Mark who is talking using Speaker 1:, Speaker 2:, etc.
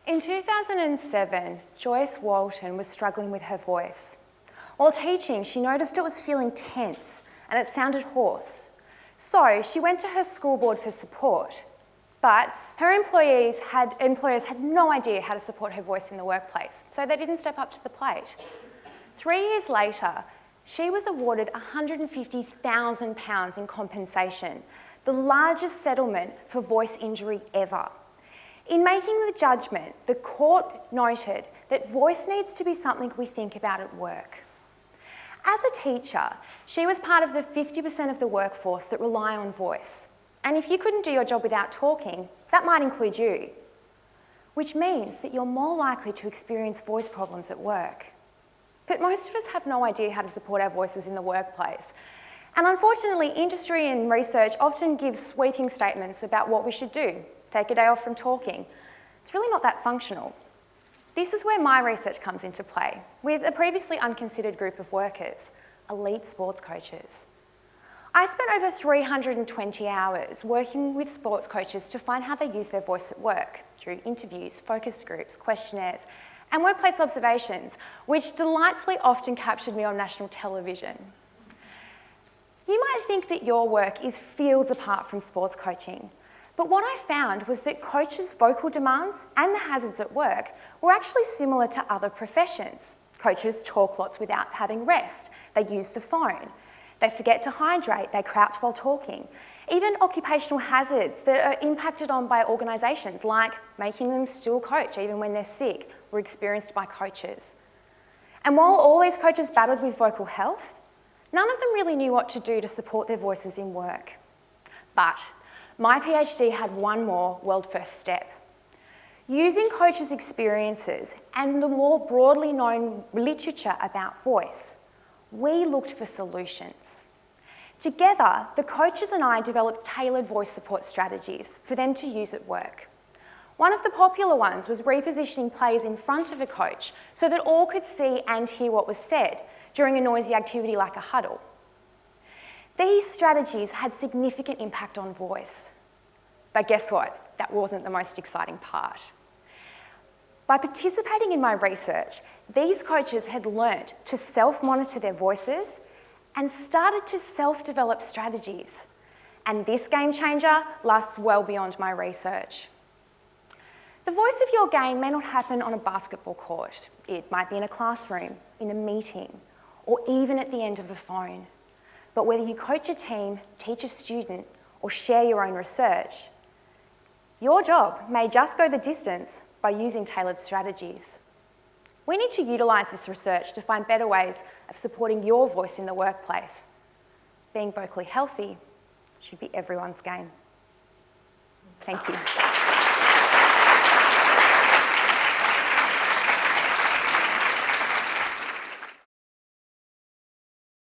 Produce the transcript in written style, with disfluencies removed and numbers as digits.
Speaker 1: In 2007, Joyce Walton was struggling with her voice. While teaching, she noticed it was feeling tense and it sounded hoarse. So she went to her school board for support, but her employers had no idea how to support her voice in the workplace, so they didn't step up to the plate. 3 years later, she was awarded £150,000 in compensation, the largest settlement for voice injury ever. In making the judgment, the court noted that voice needs to be something we think about at work. As a teacher, she was part of the 50% of the workforce that rely on voice. And if you couldn't do your job without talking, that might include you. Which means that you're more likely to experience voice problems at work. But most of us have no idea how to support our voices in the workplace. And unfortunately, industry and research often give sweeping statements about what we should do. Take a day off from talking. It's really not that functional. This is where my research comes into play, with a previously unconsidered group of workers, elite sports coaches. I spent over 320 hours working with sports coaches to find how they use their voice at work, through interviews, focus groups, questionnaires, and workplace observations, which delightfully often captured me on national television. You might think that your work is fields apart from sports coaching, but what I found was that coaches' vocal demands and the hazards at work were actually similar to other professions. Coaches talk lots without having rest. They use the phone. They forget to hydrate. They crouch while talking. Even occupational hazards that are impacted on by organisations, like making them still coach even when they're sick, were experienced by coaches. And while all these coaches battled with vocal health, none of them really knew what to do to support their voices in work. But my PhD had one more world-first step. Using coaches' experiences and the more broadly known literature about voice, we looked for solutions. Together, the coaches and I developed tailored voice support strategies for them to use at work. One of the popular ones was repositioning players in front of a coach so that all could see and hear what was said during a noisy activity like a huddle. These strategies had significant impact on voice. But guess what? That wasn't the most exciting part. By participating in my research, these coaches had learnt to self-monitor their voices and started to self-develop strategies. And this game changer lasts well beyond my research. The voice of your game may not happen on a basketball court. It might be in a classroom, in a meeting, or even at the end of a phone. But whether you coach a team, teach a student, or share your own research, your job may just go the distance by using tailored strategies. We need to utilise this research to find better ways of supporting your voice in the workplace. Being vocally healthy should be everyone's game. Thank you.